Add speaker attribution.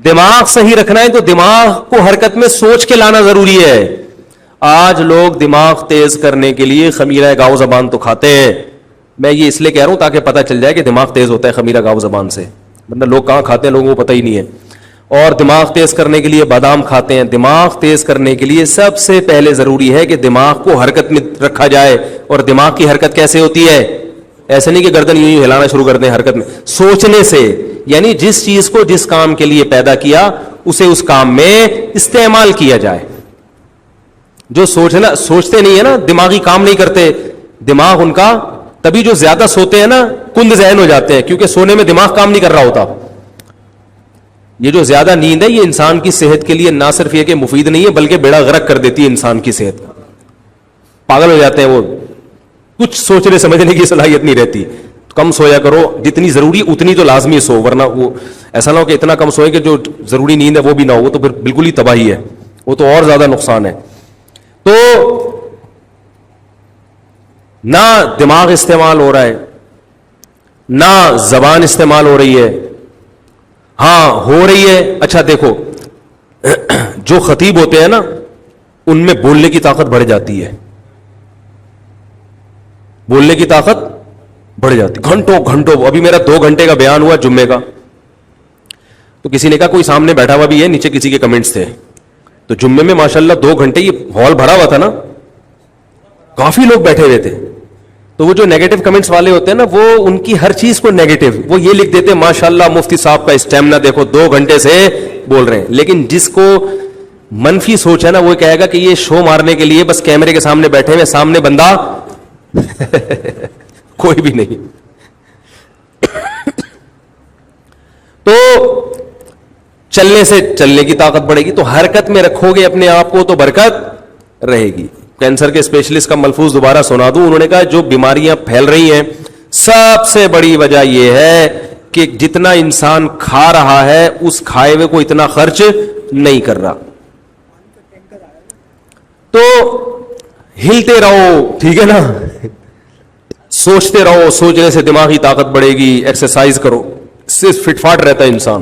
Speaker 1: دماغ صحیح رکھنا ہے تو دماغ کو حرکت میں سوچ کے لانا ضروری ہے. آج لوگ دماغ تیز کرنے کے لیے خمیرہ گاؤ زبان تو کھاتے ہیں. میں یہ اس لیے کہہ رہا ہوں تاکہ پتہ چل جائے کہ دماغ تیز ہوتا ہے خمیرہ گاؤ زبان سے, ورنہ لوگ کہاں کھاتے ہیں لوگوں کو پتہ ہی نہیں ہے. اور دماغ تیز کرنے کے لیے بادام کھاتے ہیں. دماغ تیز کرنے کے لیے سب سے پہلے ضروری ہے کہ دماغ کو حرکت میں رکھا جائے. اور دماغ کی حرکت کیسے ہوتی ہے؟ ایسے نہیں کہ گردن یوں ہلانا شروع کر دیں, حرکت میں سوچنے سے. یعنی جس چیز کو جس کام کے لیے پیدا کیا اسے اس کام میں استعمال کیا جائے. جو سوچتے نہیں ہے نا, دماغی کام نہیں کرتے, دماغ ان کا, تبھی جو زیادہ سوتے ہیں نا کند ذہن ہو جاتے ہیں, کیونکہ سونے میں دماغ کام نہیں کر رہا ہوتا. یہ جو زیادہ نیند ہے یہ انسان کی صحت کے لیے نہ صرف یہ کہ مفید نہیں ہے بلکہ بیڑا غرق کر دیتی ہے انسان کی صحت. پاگل ہو جاتے ہیں وہ, کچھ سوچنے سمجھنے کی صلاحیت نہیں رہتی. کم سویا کرو, جتنی ضروری اتنی تو لازمی سو, ورنہ وہ ایسا نہ ہو کہ اتنا کم سوئے کہ جو ضروری نیند ہے وہ بھی نہ ہو, وہ تو پھر بالکل ہی تباہی ہے, وہ تو اور زیادہ نقصان ہے. تو نہ دماغ استعمال ہو رہا ہے نہ زبان استعمال ہو رہی ہے. ہاں ہو رہی ہے. اچھا دیکھو, جو خطیب ہوتے ہیں نا ان میں بولنے کی طاقت بڑھ جاتی ہے, بولنے کی طاقت بڑھ جاتی گھنٹوں گھنٹوں. ابھی میرا 2 گھنٹے کا بیان ہوا جمعے کا, تو کسی نے کہا کوئی سامنے بیٹھا ہوا بھی ہے, نیچے کسی کے کمنٹس تھے, تو جمعے میں ماشاءاللہ 2 گھنٹے یہ ہال بھرا ہوا تھا نا, کافی لوگ بیٹھے ہوئے تھے. تو وہ جو نیگیٹو کمنٹس والے ہوتے ہیں نا وہ ان کی ہر چیز کو نیگیٹو, وہ یہ لکھ دیتے ماشاءاللہ مفتی صاحب کا اسٹیمنا دیکھو 2 گھنٹے سے بول رہے ہیں. لیکن جس کو منفی سوچ ہے نا وہ کہے گا کہ یہ شو مارنے کے لیے بس کیمرے کے سامنے بیٹھے ہوئے, سامنے بندہ کوئی بھی نہیں. تو چلنے کی طاقت بڑھے گی, تو حرکت میں رکھو گے اپنے آپ کو تو برکت رہے گی. کینسر کے اسپیشلسٹ کا ملفوظ دوبارہ سنا دوں, انہوں نے کہا جو بیماریاں پھیل رہی ہیں سب سے بڑی وجہ یہ ہے کہ جتنا انسان کھا رہا ہے اس کھائے ہوئے کو اتنا خرچ نہیں کر رہا. تو ہلتے رہو, ٹھیک ہے نا, سوچتے رہو, سوچنے سے دماغی طاقت بڑھے گی. ایکسرسائز کرو, اس سے فٹ فاٹ رہتا ہے انسان.